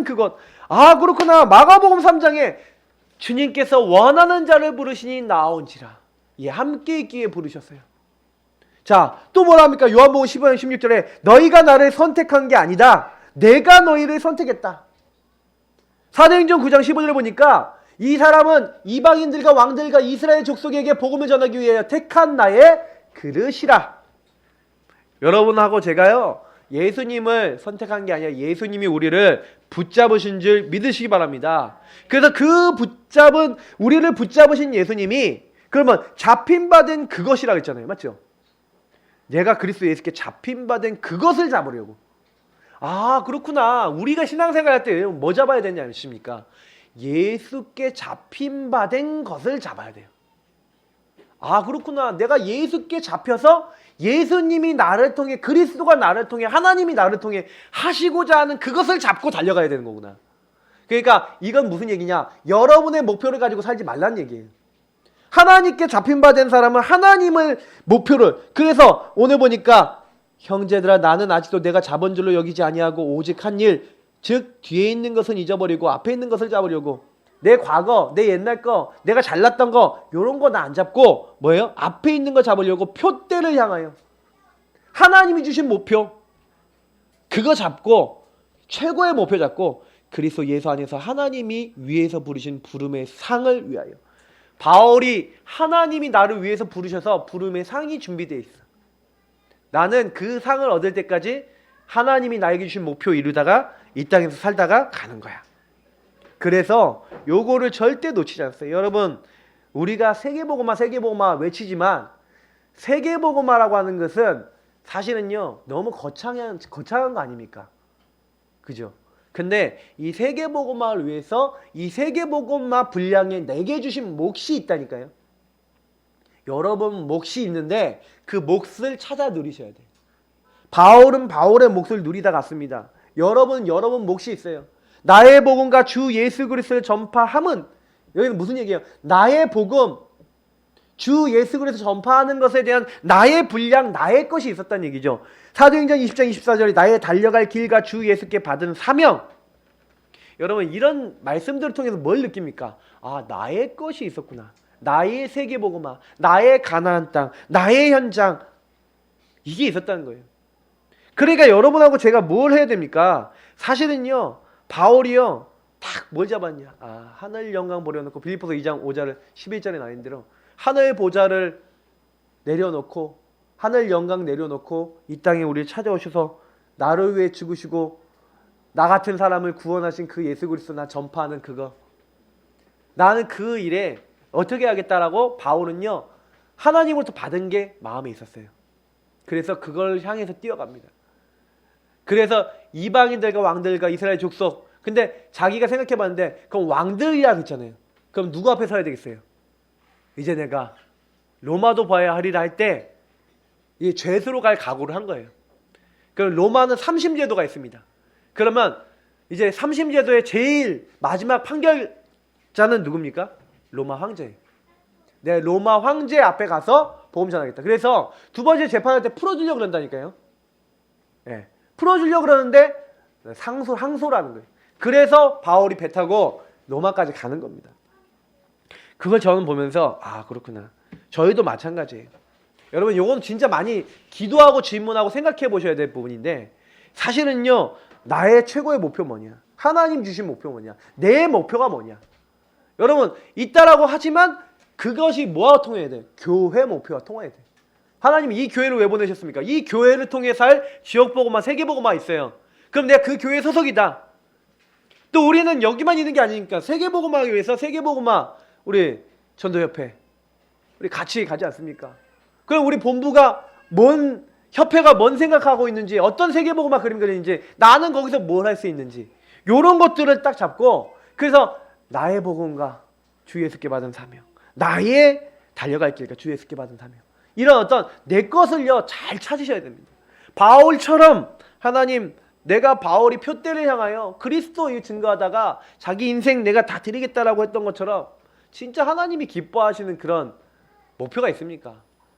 Speaker 1: 그것. 아, 그렇구나. 마가복음 3장에 주님께서 원하는 자를 부르시니 나온지라. 예, 함께 있기에 부르셨어요. 자, 또 뭐라 합니까? 요한복음 15장 16절에 너희가 나를 선택한 게 아니다. 내가 너희를 선택했다. 사도행전 9장 15절에 보니까 이 사람은 이방인들과 왕들과 이스라엘 족속에게 복음을 전하기 위해 택한 나의 그릇이라. 여러분하고 제가요, 예수님을 선택한 게 아니라 예수님이 우리를 붙잡으신 줄 믿으시기 바랍니다. 그래서 우리를 붙잡으신 예수님이 그러면 잡힌 바 된 그것이라고 했잖아요. 맞죠? 내가 그리스도 예수께 잡힌 바 된 그것을 잡으려고. 아, 그렇구나. 우리가 신앙생활 할 때 뭐 잡아야 되냐 아십니까? 예수께 잡힌 바 된 것을 잡아야 돼요. 아, 그렇구나. 내가 예수께 잡혀서 예수님이 나를 통해, 그리스도가 나를 통해, 하나님이 나를 통해 하시고자 하는 그것을 잡고 달려가야 되는 거구나. 그러니까 이건 무슨 얘기냐? 여러분의 목표를 가지고 살지 말라는 얘기예요. 하나님께 잡힌 바 된 사람은 하나님을 목표를. 그래서 오늘 보니까 형제들아, 나는 아직도 내가 잡은 줄로 여기지 아니하고 오직 한 일, 즉 뒤에 있는 것은 잊어버리고 앞에 있는 것을 잡으려고. 내 과거, 내 옛날 거, 내가 잘났던 거, 요런 거 나 안 잡고 뭐예요? 앞에 있는 거 잡으려고 표대를 향하여. 하나님이 주신 목표, 그거 잡고, 최고의 목표 잡고 그리스도 예수 안에서 하나님이 위에서 부르신 부름의 상을 위하여. 바울이 하나님이 나를 위해서 부르셔서 부름의 상이 준비되어 있어. 나는 그 상을 얻을 때까지 하나님이 나에게 주신 목표 이루다가 이 땅에서 살다가 가는 거야. 그래서 요거를 절대 놓치지 않았어요. 여러분, 우리가 세계복음화 외치지만 세계복음화라고 하는 것은 사실은요, 너무 거창한 거 아닙니까? 그죠? 근데 이 세계복음화를 위해서 이 세계복음화 분량에 내게 주신 몫이 있다니까요. 여러분 몫이 있는데 그 몫을 찾아 누리셔야 돼요. 바울은 바울의 몫을 누리다 갔습니다. 여러분 몫이 있어요. 나의 복음과 주 예수 그리스도를 전파함은, 여기는 무슨 얘기예요? 나의 복음, 주 예수 그리스도 전파하는 것에 대한 나의 분량, 나의 것이 있었다는 얘기죠. 사도행전 20장 24절에 나의 달려갈 길과 주 예수께 받은 사명. 여러분, 이런 말씀들을 통해서 뭘 느낍니까? 아, 나의 것이 있었구나. 나의 세계복음화, 나의 가나안 땅, 나의 현장, 이게 있었다는 거예요. 그러니까 여러분하고 제가 뭘 해야 됩니까? 사실은요, 바울이요, 딱 뭘 잡았냐? 아, 하늘 영광 버려놓고, 빌립보서 2장 5절 11절에 나온 대로 하늘 보좌를 내려놓고, 하늘 영광 내려놓고 이 땅에 우리를 찾아오셔서 나를 위해 죽으시고 나 같은 사람을 구원하신 그 예수 그리스도 나 전파하는 그거. 나는 그 일에 어떻게 하겠다라고 바울은요, 하나님으로부터 받은 게 마음에 있었어요. 그래서 그걸 향해서 뛰어갑니다. 그래서 이방인들과 왕들과 이스라엘 족속, 근데 자기가 생각해봤는데 그럼 왕들이라 했잖아요. 그럼 누구 앞에 서야 되겠어요? 이제 내가 로마도 봐야 하리라 할 때 이 죄수로 갈 각오를 한 거예요. 그럼 로마는 삼심제도가 있습니다. 그러면 이제 삼심제도의 제일 마지막 판결자는 누굽니까? 로마 황제. 내 로마 황제 앞에 가서 복음 전하겠다. 그래서 두 번째 재판할 때 풀어주려고 그런다니까요. 예, 풀어주려고 그러는데 항소라는 거예요. 그래서 바울이 배 타고 로마까지 가는 겁니다. 그걸 저는 보면서 아 그렇구나. 저희도 마찬가지예요. 여러분 요건 진짜 많이 기도하고 질문하고 생각해 보셔야 될 부분인데 사실은요. 나의 최고의 목표 뭐냐? 하나님 주신 목표 뭐냐? 내 목표가 뭐냐? 여러분 있다라고 하지만 그것이 뭐와 통해야 돼? 교회 목표와 통해야 돼. 하나님이 이 교회를 왜 보내셨습니까? 이 교회를 통해 살 지역복음화, 세계복음화 있어요. 그럼 내가 그 교회 소속이다. 또 우리는 여기만 있는 게 아니니까 세계복음화하기 위해서 세계복음화 우리 전도협회 우리 같이 가지 않습니까? 그럼 우리 본부가 뭔 협회가 뭔 생각하고 있는지 어떤 세계복음화 그림 그리는지 나는 거기서 뭘 할 수 있는지 요런 것들을 딱 잡고 그래서 나의 복음과 주 예수께 받은 사명 나의 달려갈 길과 주 예수께 받은 사명 이런 어떤 내 것을요 잘 찾으셔야 됩니다. 바울처럼 하나님 내가 바울이 표대를 향하여 그리스도 증거하다가 자기 인생 내가 다 드리겠다라고 했던 것처럼 진짜 하나님이 기뻐하시는 그런 목표가 있습니까?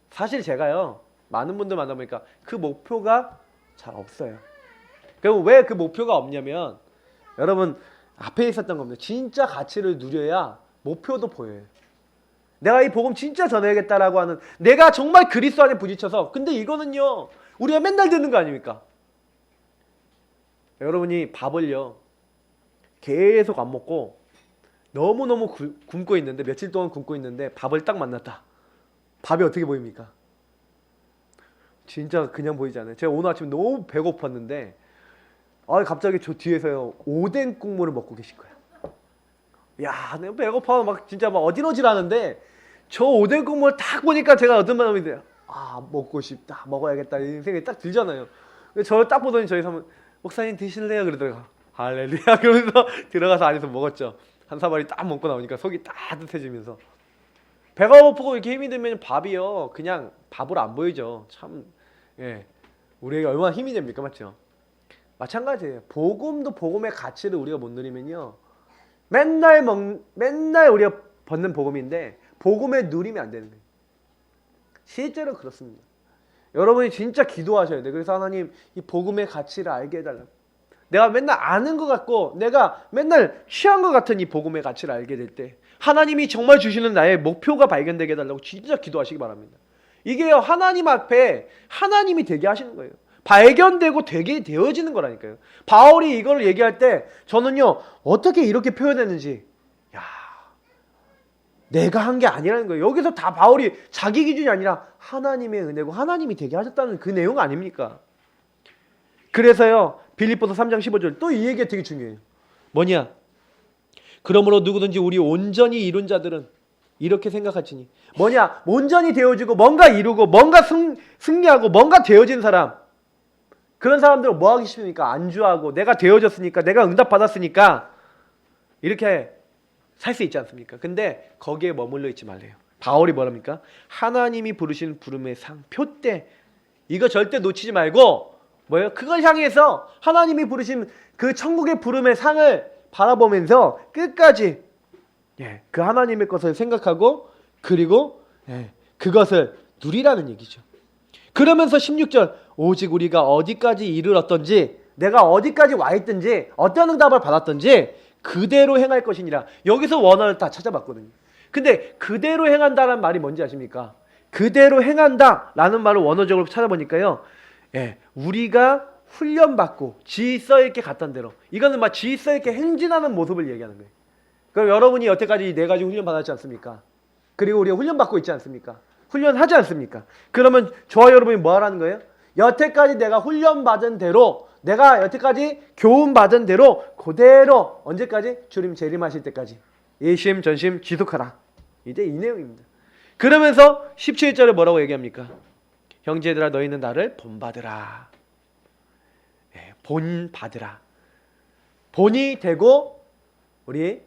Speaker 1: 사실 제가요 많은 분들 만나보니까 그 목표가 잘 없어요. 그리고 왜 그 목표가 없냐면 여러분 앞에 있었던 겁니다. 진짜 가치를 누려야 목표도 보여요. 내가 이 복음 진짜 전해야겠다라고 하는 내가 정말 그리스도 안에 부딪혀서 근데 이거는요 우리가 맨날 듣는 거 아닙니까? 여러분이 밥을요 계속 안 먹고 너무너무 굶고 있는데 며칠 동안 굶고 있는데 밥을 딱 만났다. 밥이 어떻게 보입니까? 진짜 그냥 보이지 않아요. 제가 오늘 아침 너무 배고팠는데 갑자기 저 뒤에서요 오뎅 국물을 먹고 계신 거야. 야, 내가 배고파 막 진짜 막 어지러지라는데 저 오뎅 국물 딱 보니까 제가 어떤 마음이 돼요. 먹고 싶다, 먹어야겠다 이 생각이 딱 들잖아요. 저 딱 보더니 저희 사람 목사님 드실래요? 그러더라고요. 할렐루야 그러면서 들어가서 안에서 먹었죠. 한 사발이 딱 먹고 나오니까 속이 따뜻해지면서 배가 고프고 이렇게 힘이 들면 밥이요 그냥 밥으로 안 보이죠. 참 예, 우리에게 얼마나 힘이 됩니까? 맞죠? 마찬가지예요. 복음도 복음의 가치를 우리가 못 누리면요 맨날 우리가 받는 복음인데 복음에 누리면 안 되는 거예요. 실제로 그렇습니다. 여러분이 진짜 기도하셔야 돼요. 그래서 하나님 이 복음의 가치를 알게 해달라고. 내가 맨날 아는 것 같고 내가 맨날 취한 것 같은 이 복음의 가치를 알게 될 때 하나님이 정말 주시는 나의 목표가 발견되게 해달라고 진짜 기도하시기 바랍니다. 이게요 하나님 앞에 하나님이 되게 하시는 거예요. 발견되고 되게 되어지는 거라니까요. 바울이 이걸 얘기할 때 저는요 어떻게 이렇게 표현했는지 내가 한 게 아니라는 거예요. 여기서 다 바울이 자기 기준이 아니라 하나님의 은혜고 하나님이 되게 하셨다는 그 내용 아닙니까? 그래서요 빌립보서 3장 15절 또 이 얘기가 되게 중요해요. 뭐냐? 그러므로 누구든지 우리 온전히 이룬 자들은 이렇게 생각하지니 뭐냐? 온전히 되어지고 뭔가 이루고 뭔가 승리하고 뭔가 되어진 사람 그런 사람들은 뭐 하기 쉽습니까? 안주하고 내가 되어졌으니까 내가 응답 받았으니까 이렇게 살 수 있지 않습니까? 근데 거기에 머물러 있지 말래요. 바울이 뭐랍니까? 하나님이 부르신 부름의 상, 표대 이거 절대 놓치지 말고 뭐예요? 그걸 향해서 하나님이 부르신 그 천국의 부름의 상을 바라보면서 끝까지 그 하나님의 것을 생각하고 그리고 그것을 누리라는 얘기죠. 그러면서 16절 오직 우리가 어디까지 이르렀던지 내가 어디까지 와 있든지 어떤 응답을 받았든지 그대로 행할 것이니라. 여기서 원어를 다 찾아봤거든요. 근데 그대로 행한다는 말이 뭔지 아십니까? 그대로 행한다라는 말을 원어적으로 찾아보니까요. 우리가 훈련받고 질서있게 갔던 대로 이거는 막 질서있게 행진하는 모습을 얘기하는 거예요. 그럼 여러분이 여태까지 4가지 훈련 받았지 않습니까? 그리고 우리가 훈련받고 있지 않습니까? 훈련하지 않습니까? 그러면 저와 여러분이 뭐 하라는 거예요? 여태까지 내가 훈련받은 대로 내가 여태까지 교훈받은 대로 그대로 언제까지? 주님 재림하실 때까지 일심 전심 지속하라. 이제 이 내용입니다. 그러면서 17절에 뭐라고 얘기합니까? 형제들아 너희는 나를 본받으라. 본받으라. 본이 되고 우리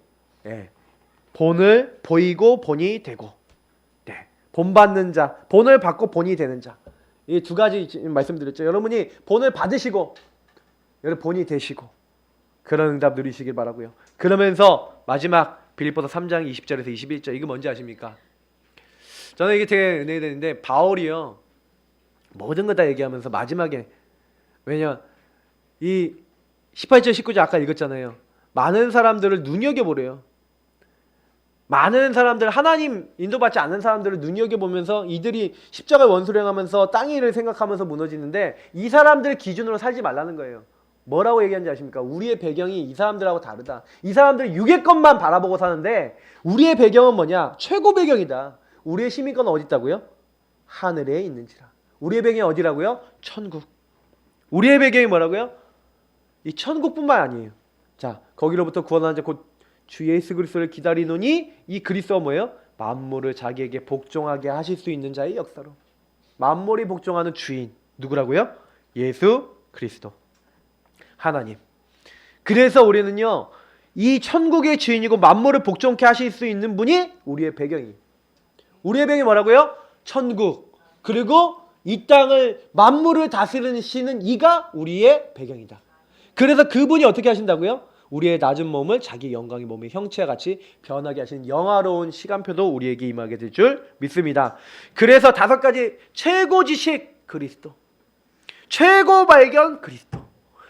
Speaker 1: 본을 보이고 본이 되고 본받는 자, 본을 받고 본이 되는 자. 이 2가지 말씀드렸죠. 여러분이 본을 받으시고 여러분 본이 되시고 그런 응답 누리시길 바라고요. 그러면서 마지막 빌립보서 3장 20절에서 21절 이거 뭔지 아십니까? 저는 이게 되게 은혜가 되는데 바울이요 모든 거 다 얘기하면서 마지막에 왜냐 이 18절 19절 아까 읽었잖아요. 많은 사람들을 눈여겨보래요. 많은 사람들 하나님 인도받지 않는 사람들을 눈여겨보면서 이들이 십자가의 원수를 행하면서 땅의 일을 생각하면서 무너지는데 이 사람들 기준으로 살지 말라는 거예요. 뭐라고 얘기하는지 아십니까? 우리의 배경이 이 사람들하고 다르다. 이 사람들 육의 것만 바라보고 사는데 우리의 배경은 뭐냐? 최고 배경이다. 우리의 시민권은 어디 있다고요? 하늘에 있는지라. 우리의 배경이 어디라고요? 천국. 우리의 배경이 뭐라고요? 이 천국뿐만 아니에요. 자, 거기로부터 구원하는 자 곧 주 예수 그리스도를 기다리노니 이 그리스도가 뭐예요? 만물을 자기에게 복종하게 하실 수 있는 자의 역사로. 만물이 복종하는 주인 누구라고요? 예수 그리스도 하나님. 그래서 우리는요 이 천국의 주인이고 만물을 복종케 하실 수 있는 분이 우리의 배경이에요. 우리의 배경이 뭐라고요? 천국. 그리고 이 땅을 만물을 다스리시는 이가 우리의 배경이다. 그래서 그분이 어떻게 하신다고요? 우리의 낮은 몸을 자기 영광의 몸의 형체와 같이 변하게 하시는 영화로운 시간표도 우리에게 임하게 될 줄 믿습니다. 그래서 5가지 최고 지식 그리스도, 최고 발견 그리스도,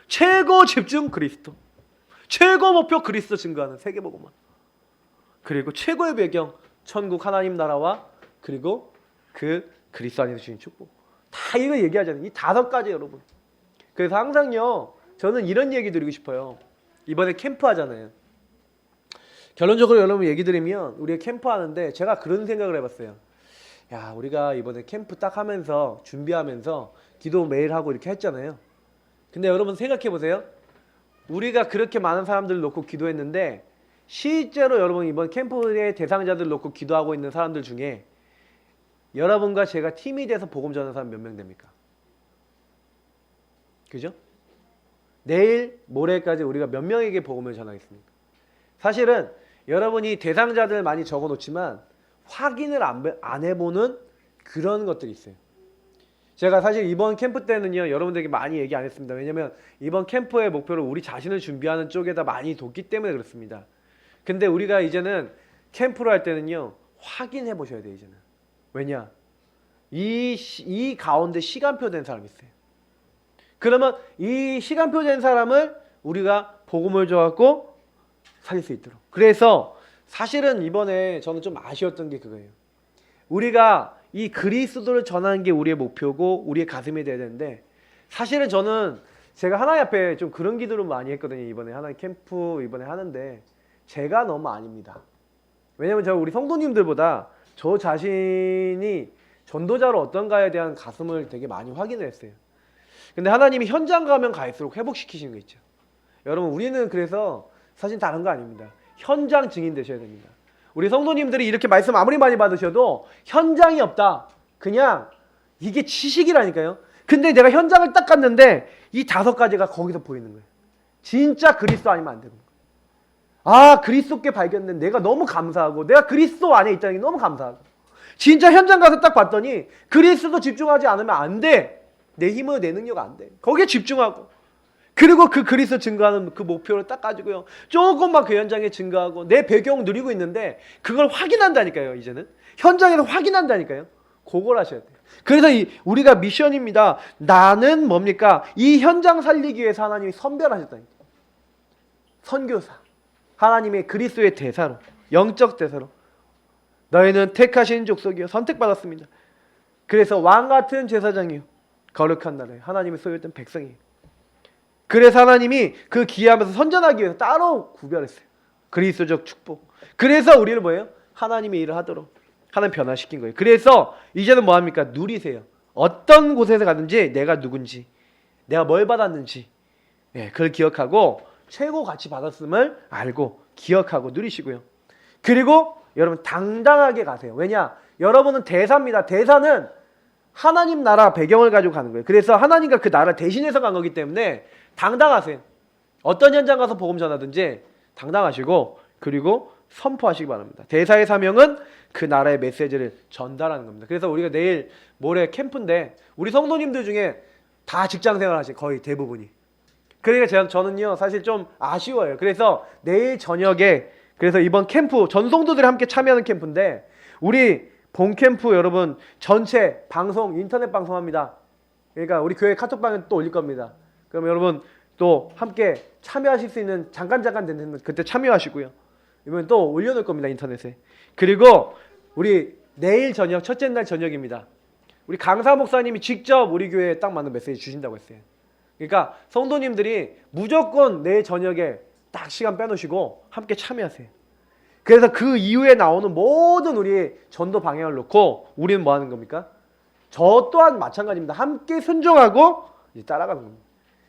Speaker 1: 최고 집중 그리스도, 최고 목표 그리스도 증거하는 세계복음화, 그리고 최고의 배경 천국 하나님 나라와 그리고 그 그리스도 안에서 주신 축복. 다 이거 얘기하잖아요. 이 5가지 여러분. 그래서 항상요 저는 이런 얘기 드리고 싶어요. 이번에 캠프 하잖아요. 결론적으로 여러분 얘기 드리면 우리가 캠프 하는데 제가 그런 생각을 해봤어요. 야 우리가 이번에 캠프 딱 하면서 준비하면서 기도 매일 하고 이렇게 했잖아요. 근데 여러분 생각해 보세요. 우리가 그렇게 많은 사람들을 놓고 기도했는데 실제로 여러분 이번 캠프의 대상자들 놓고 기도하고 있는 사람들 중에 여러분과 제가 팀이 돼서 복음 전하는 사람 몇 명 됩니까? 그죠? 내일 모레까지 우리가 몇 명에게 복음을 전하겠습니까? 사실은 여러분이 대상자들 많이 적어놓지만 확인을 안 해보는 그런 것들이 있어요. 제가 사실 이번 캠프 때는요 여러분들에게 많이 얘기 안 했습니다. 왜냐면 이번 캠프의 목표를 우리 자신을 준비하는 쪽에다 많이 뒀기 때문에 그렇습니다. 근데 우리가 이제는 캠프를 할 때는요 확인해 보셔야 돼요. 이제는 왜냐? 이 가운데 시간표 된 사람이 있어요. 그러면 이 시간표 된 사람을 우리가 복음을 줘갖고 살릴 수 있도록. 그래서 사실은 이번에 저는 좀 아쉬웠던 게 그거예요. 우리가 이 그리스도를 전하는 게 우리의 목표고 우리의 가슴이 돼야 되는데 사실은 저는 제가 하나님 앞에 좀 그런 기도를 많이 했거든요. 이번에 하나님 캠프 이번에 하는데 제가 너무 아닙니다. 왜냐면 제가 우리 성도님들보다 저 자신이 전도자로 어떤가에 대한 가슴을 되게 많이 확인을 했어요. 근데 하나님이 현장 가면 갈수록 회복시키시는 거 있죠. 여러분 우리는 그래서 사실 다른 거 아닙니다. 현장 증인 되셔야 됩니다. 우리 성도님들이 이렇게 말씀 아무리 많이 받으셔도 현장이 없다. 그냥 이게 지식이라니까요. 근데 내가 현장을 딱 갔는데 이 5가지가 거기서 보이는 거예요. 진짜 그리스도 아니면 안 되는 거예요. 아 그리스도께 발견된 내가 너무 감사하고 내가 그리스도 안에 있다는 게 너무 감사하고 진짜 현장 가서 딱 봤더니 그리스도 집중하지 않으면 안 돼. 내 힘으로 내 능력 안 돼. 거기에 집중하고 그리고 그 그리스도 증거하는 그 목표를 딱 가지고요 조금만 그 현장에 증거하고 내 배경 누리고 있는데 그걸 확인한다니까요. 이제는 현장에서 확인한다니까요. 그걸 하셔야 돼요. 그래서 우리가 미션입니다. 나는 뭡니까? 이 현장 살리기 위해서 하나님이 선별하셨다니까. 선교사 하나님의 그리스도의 대사로 영적 대사로 너희는 택하신 족속이요 선택받았습니다. 그래서 왕같은 제사장이요 거룩한 나라에 하나님의 소유했던 백성이에요. 그래서 하나님이 그 기회하면서 선전하기 위해서 따로 구별했어요. 그리스도적 축복. 그래서 우리는 뭐예요? 하나님의 일을 하도록 하나님 변화시킨 거예요. 그래서 이제는 뭐합니까? 누리세요. 어떤 곳에서 가든지 내가 누군지 내가 뭘 받았는지 그걸 기억하고 최고 가치 받았음을 알고 기억하고 누리시고요. 그리고 여러분 당당하게 가세요. 왜냐? 여러분은 대사입니다. 대사는 하나님 나라 배경을 가지고 가는 거예요. 그래서 하나님과 그 나라를 대신해서 간 거기 때문에 당당하세요. 어떤 현장 가서 복음 전하든지 당당하시고 그리고 선포하시기 바랍니다. 대사의 사명은 그 나라의 메시지를 전달하는 겁니다. 그래서 우리가 내일 모레 캠프인데 우리 성도님들 중에 다 직장생활 하시죠. 거의 대부분이. 그러니까 저는요 사실 좀 아쉬워요. 그래서 내일 저녁에 그래서 이번 캠프 전 성도들이 함께 참여하는 캠프인데 우리 본 캠프 여러분 전체 방송 인터넷 방송합니다. 그러니까 우리 교회 카톡방에 또 올릴 겁니다. 그럼 여러분 또 함께 참여하실 수 있는 잠깐 되는 그때 참여하시고요. 이번에 또 올려놓을 겁니다 인터넷에. 그리고 우리 내일 저녁 첫째 날 저녁입니다. 우리 강사 목사님이 직접 우리 교회에 딱 맞는 메시지 주신다고 했어요. 그러니까 성도님들이 무조건 내일 저녁에 딱 시간 빼놓으시고 함께 참여하세요. 그래서 그 이후에 나오는 모든 우리 전도 방향을 놓고 우리는 뭐 하는 겁니까? 저 또한 마찬가지입니다. 함께 순종하고 이제 따라가는 겁니다.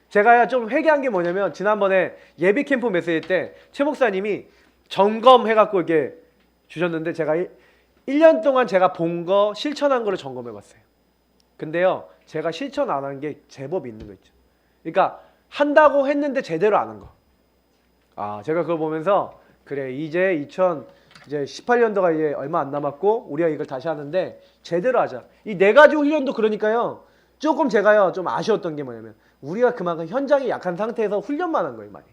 Speaker 1: 제가 좀 회개한 게 뭐냐면 지난번에 예비 캠프 메시지 때 최 목사님이 점검해갖고 이렇게 주셨는데 제가 1년 동안 제가 본 거 실천한 거를 점검해 봤어요. 근데요 제가 실천 안 한 게 제법 있는 거 있죠. 그러니까 한다고 했는데 제대로 안 한 거. 제가 그걸 보면서 그래 이제 2018년도가 이제 얼마 안 남았고 우리가 이걸 다시 하는데 제대로 하자. 이 4가지 훈련도 그러니까요. 조금 제가요 좀 아쉬웠던 게 뭐냐면 우리가 그만큼 현장이 약한 상태에서 훈련만 한 거예요 많이.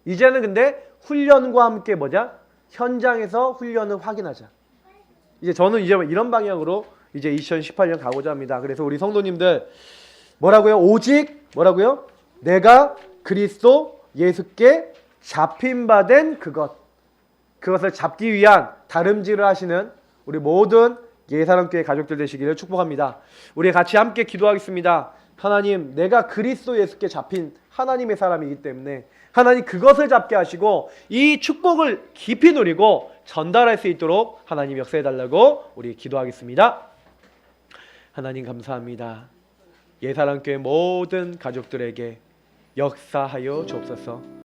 Speaker 1: 이제는 근데 훈련과 함께 뭐냐? 현장에서 훈련을 확인하자. 이제 저는 이제 이런 방향으로 이제 2018년 가고자 합니다. 그래서 우리 성도님들 뭐라고요? 오직 뭐라고요? 내가 그리스도 예수께 잡힌 바 된 그것을 잡기 위한 다름질을 하시는 우리 모든 예사랑교회 가족들 되시기를 축복합니다. 우리 같이 함께 기도하겠습니다. 하나님, 내가 그리스도 예수께 잡힌 하나님의 사람이기 때문에 하나님 그것을 잡게 하시고 이 축복을 깊이 누리고 전달할 수 있도록 하나님 역사해달라고 우리 기도하겠습니다. 하나님 감사합니다. 예사랑교회 모든 가족들에게 역사하여 주옵소서.